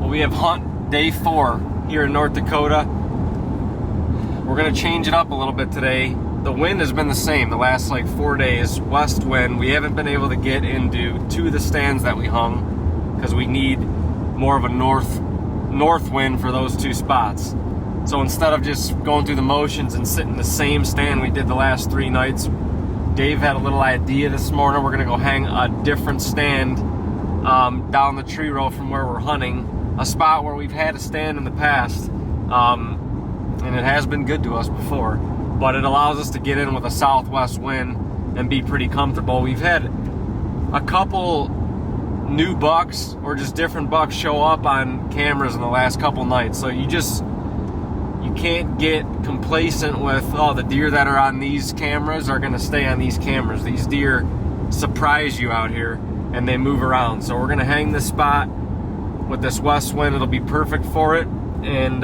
We have hunt day 4 here in North Dakota. We're gonna change it up a little bit today. The wind has been the same the last like 4 days, west wind. We haven't been able to get into 2 of the stands that we hung because we need more of a north wind for those 2 spots. So instead of just going through the motions and sitting in the same stand we did the last 3 nights, Dave had a little idea this morning. We're gonna go hang a different stand down the tree row from where we're hunting, a spot where we've had a stand in the past, and it has been good to us before, but it allows us to get in with a southwest wind and be pretty comfortable. We've had a couple new bucks or just different bucks show up on cameras in the last couple nights, so you can't get complacent with, oh, the deer that are on these cameras are going to stay on these cameras. These deer surprise you out here and they move around. So we're going to hang this spot with this west wind. It'll be perfect for it. And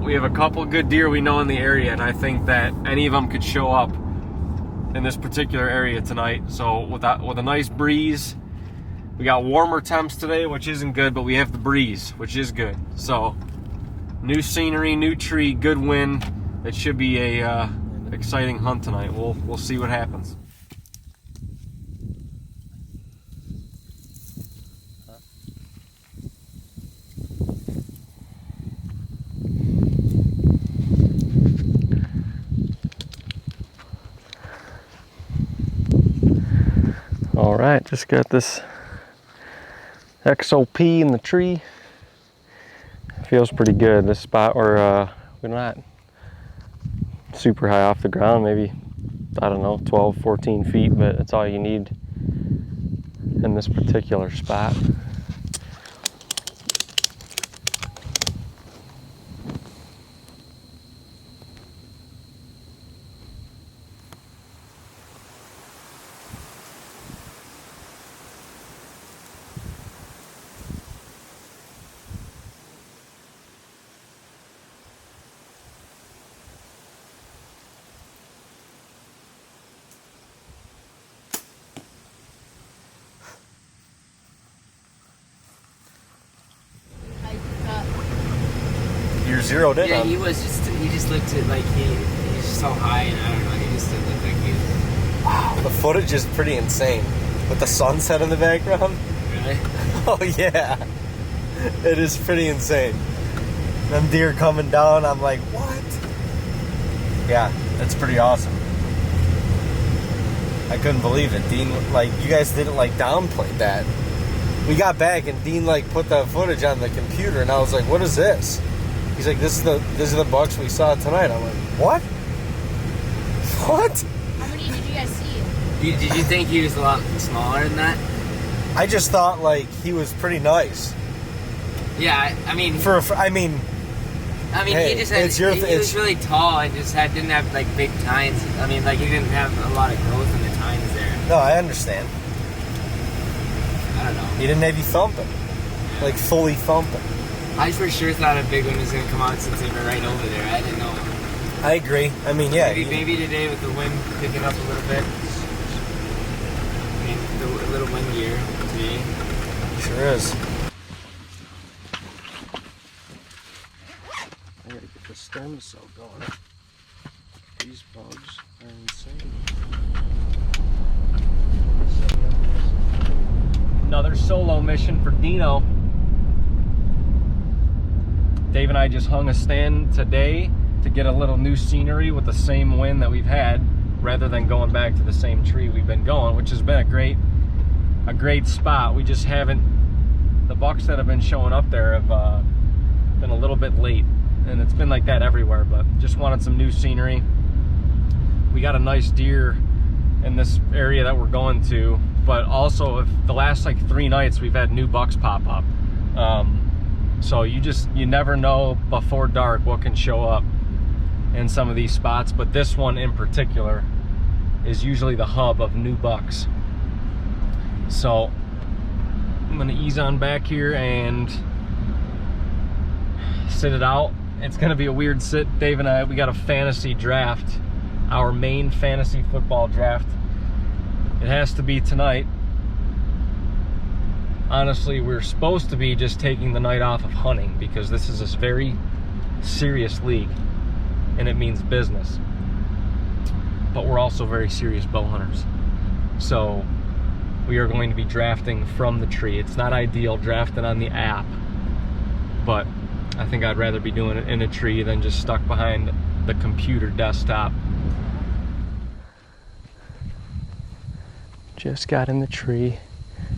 we have a couple good deer we know in the area, and I think that any of them could show up in this particular area tonight. So with a nice breeze, we got warmer temps today, which isn't good, but we have the breeze, which is good. So new scenery, new tree, good wind. It should be a exciting hunt tonight. We'll see what happens. All right, just got this XOP in the tree. Feels pretty good. This spot where we're not super high off the ground, maybe, I don't know, 12, 14 feet, but that's all you need in this particular spot. You're zeroed in. Yeah, he just looked at like he's so high, and I don't know, he just didn't look like he was. Wow, the footage is pretty insane with the sunset in the background. Really? Oh yeah, it is pretty insane. Them deer coming down, I'm like, what? Yeah, that's pretty awesome. I couldn't believe it. Dean, like, you guys didn't like downplay that. We got back and Dean like put the footage on the computer, and I was like, what is this? He's like, this is the bucks we saw tonight. I'm like, what? What? How many did you guys see? Did you think he was a lot smaller than that? I just thought like he was pretty nice. Yeah, I mean, hey, he just had, he was really tall and just didn't have like big tines. I mean, like he didn't have a lot of growth in the tines there. No, I understand. I don't know. He didn't have you thumping, like fully thumping. I for sure thought a big one was going to come out since they were right over there. I didn't know. I agree. I mean, yeah. Maybe today with the wind picking up a little bit. I mean, a little windier today. Sure is. I gotta get the stem cell going. These bugs are insane. Another solo mission for Deano. Dave and I just hung a stand today to get a little new scenery with the same wind that we've had, rather than going back to the same tree we've been going, which has been a great spot. We just haven't, the bucks that have been showing up there have been a little bit late, and it's been like that everywhere, but just wanted some new scenery. We got a nice deer in this area that we're going to, but also if the last like 3 nights we've had new bucks pop up. So you never know before dark what can show up in some of these spots, but this one in particular is usually the hub of new bucks. So I'm gonna ease on back here and sit it out. It's gonna be a weird sit. Dave and I, we got a fantasy draft, our main fantasy football draft. It has to be tonight. honestly, we're supposed to be just taking the night off of hunting because this is a very serious league and it means business. But we're also very serious bow hunters. So we are going to be drafting from the tree. It's not ideal drafting on the app, but I think I'd rather be doing it in a tree than just stuck behind the computer desktop. Just got in the tree,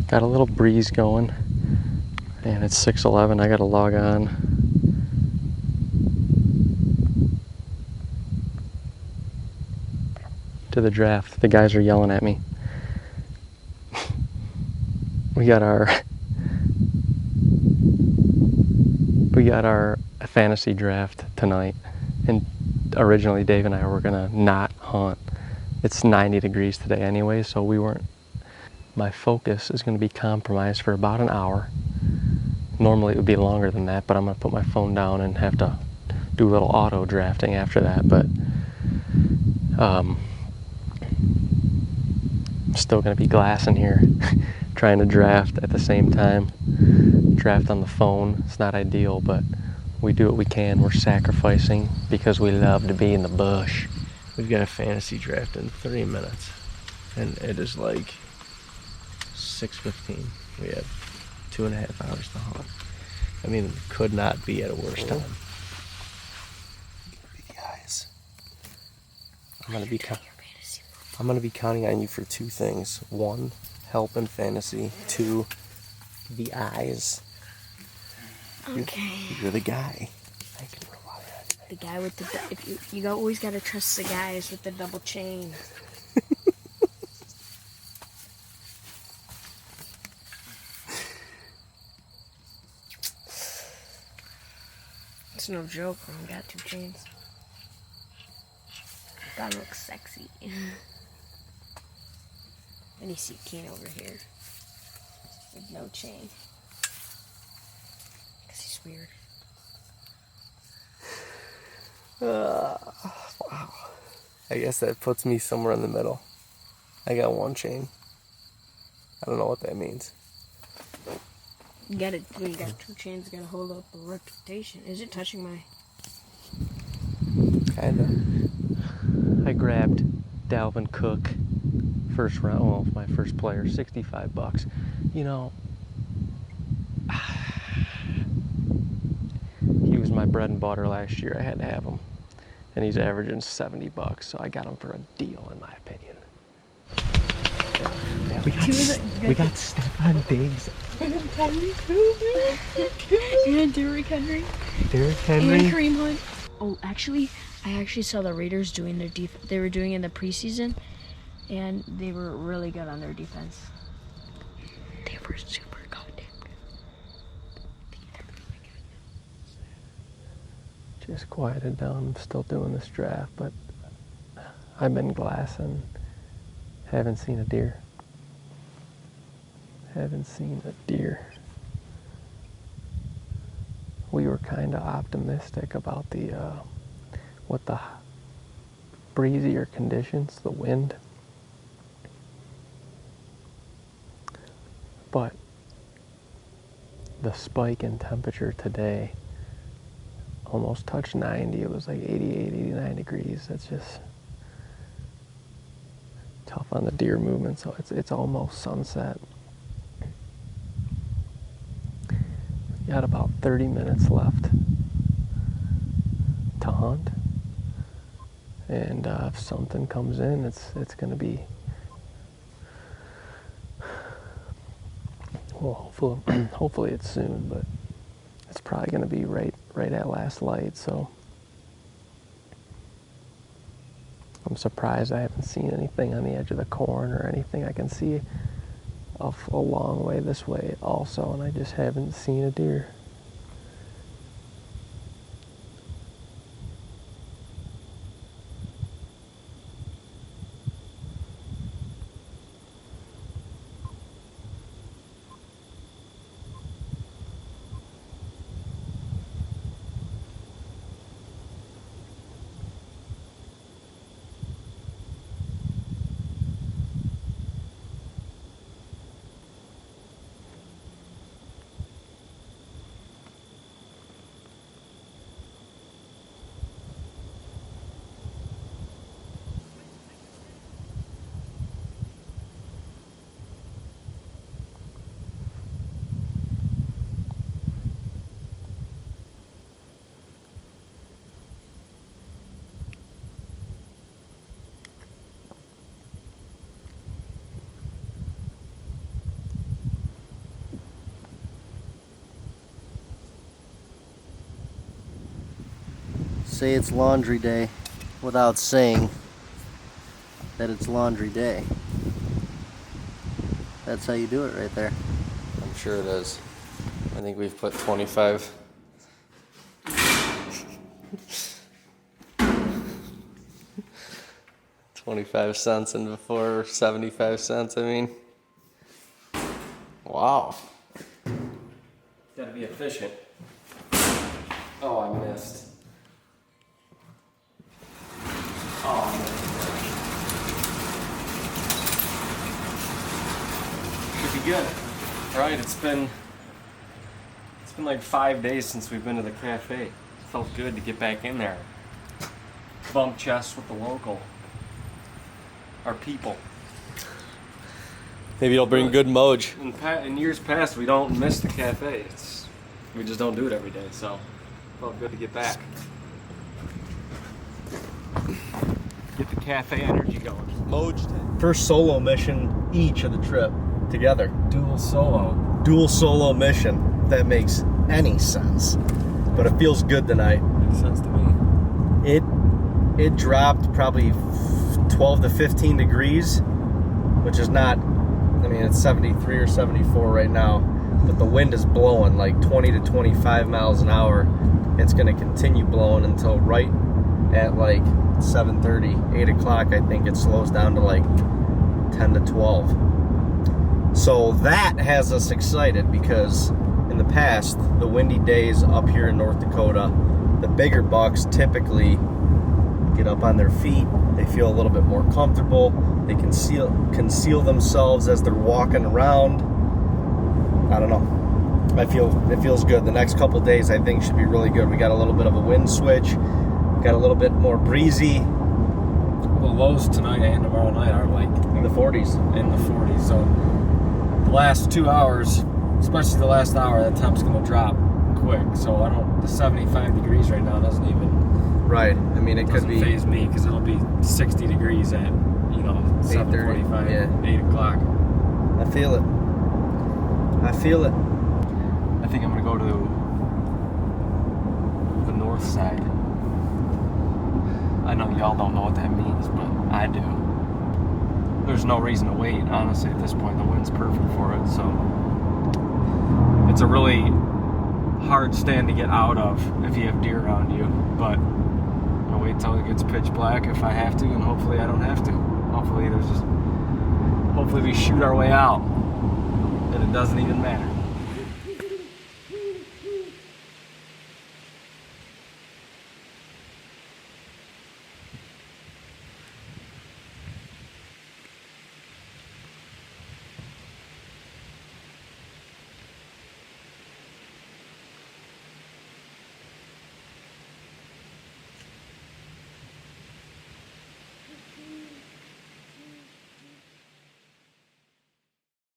got a little breeze going, and it's 6:11. I gotta log on. To the draft. The guys are yelling at me. We got our fantasy draft tonight, and originally Dave and I were gonna not hunt. It's 90 degrees today anyway, so we weren't. My focus is gonna be compromised for about an hour. Normally it would be longer than that, but I'm gonna put my phone down and have to do a little auto drafting after that. But I'm still gonna be glassing here, trying to draft at the same time. Draft on the phone. It's not ideal, but we do what we can. We're sacrificing because we love to be in the bush. We've got a fantasy draft in 30 minutes, and it is like 6:15. We have 2.5 hours to hunt. I mean, it could not be at a worse time. Guys, I'm gonna be counting on you for two things. One, help in fantasy. Two, the eyes. Okay. You're the guy. I can rely on you. The guy with the if you always gotta trust the guys with the double chain. It's no joke when you got 2 chains. Gotta look sexy. And you see Kane over here with no chain. Because he's weird. Wow. I guess that puts me somewhere in the middle. I got 1 chain. I don't know what that means. You gotta, when you got 2 chains, you gotta hold up a reputation. Is it touching my... Kinda. I grabbed Dalvin Cook, first round, well, my first player, $65. You know, he was my bread and butter last year. I had to have him. And he's averaging $70, so I got him for a deal, in my opinion. Yeah, we got Stephon Diggs. And Derrick Henry. Derrick Henry. And Kareem Hunt. Oh, actually, I actually saw the Raiders doing their they were doing in the preseason, and they were really good on their defense. They were super goddamn good. Just quieted down. I'm still doing this draft, but I've been glassing. Haven't seen a deer. Haven't seen a deer. We were kind of optimistic about the with the breezier conditions, the wind. But the spike in temperature today almost touched 90. It was like 88, 89 degrees. That's just tough on the deer movement. So it's almost sunset. Got about 30 minutes left to hunt, and if something comes in, it's going to be, well, hopefully it's soon, but it's probably going to be right at last light. So I'm surprised I haven't seen anything on the edge of the corn or anything. I can see a long way this way also, and I just haven't seen a deer. say it's laundry day without saying that it's laundry day. That's how you do it right there. I'm sure it is. I think we've put 25 cents in before, or 75 cents, I mean. Wow. Gotta be efficient. Oh, I missed. Oh, I missed. Should be good. Alright, it's been like 5 days since we've been to the cafe. It felt good to get back in there. Bump chests with the local. Our people. Maybe it'll bring good moj. In years past, we don't miss the cafe. We just don't do it every day, so it felt good to get back. Get the cafe energy going. Moj. First solo mission each of the trip together. Dual solo. Dual solo mission, if that makes any sense. But it feels good tonight. Makes sense to me. It dropped probably 12 to 15 degrees, which is not, I mean, it's 73 or 74 right now, but the wind is blowing like 20 to 25 miles an hour. It's going to continue blowing until right at like 7:30, 8 o'clock. I think it slows down to like 10 to 12. So that has us excited because in the past, the windy days up here in North Dakota, the bigger bucks typically get up on their feet. They feel a little bit more comfortable. They conceal themselves as they're walking around. I don't know. It feels good. The next couple days I think should be really good. We got a little bit of a wind switch. Got a little bit more breezy. The lows tonight and tomorrow night are like In the 40s. in the 40s. So the last 2 hours, especially the last hour, that temp's gonna drop quick. So the 75 degrees right now doesn't even Right. I mean, it could be phase me because it'll be 60 degrees at 7:45, yeah. 8 o'clock. I feel it. I feel it. I think I'm gonna go to the north side. I know y'all don't know what that means, but I do. There's no reason to wait, honestly, at this point. The wind's perfect for it, so it's a really hard stand to get out of if you have deer around you, but I'll wait till it gets pitch black if I have to, and hopefully I don't have to. Hopefully we shoot our way out, and it doesn't even matter.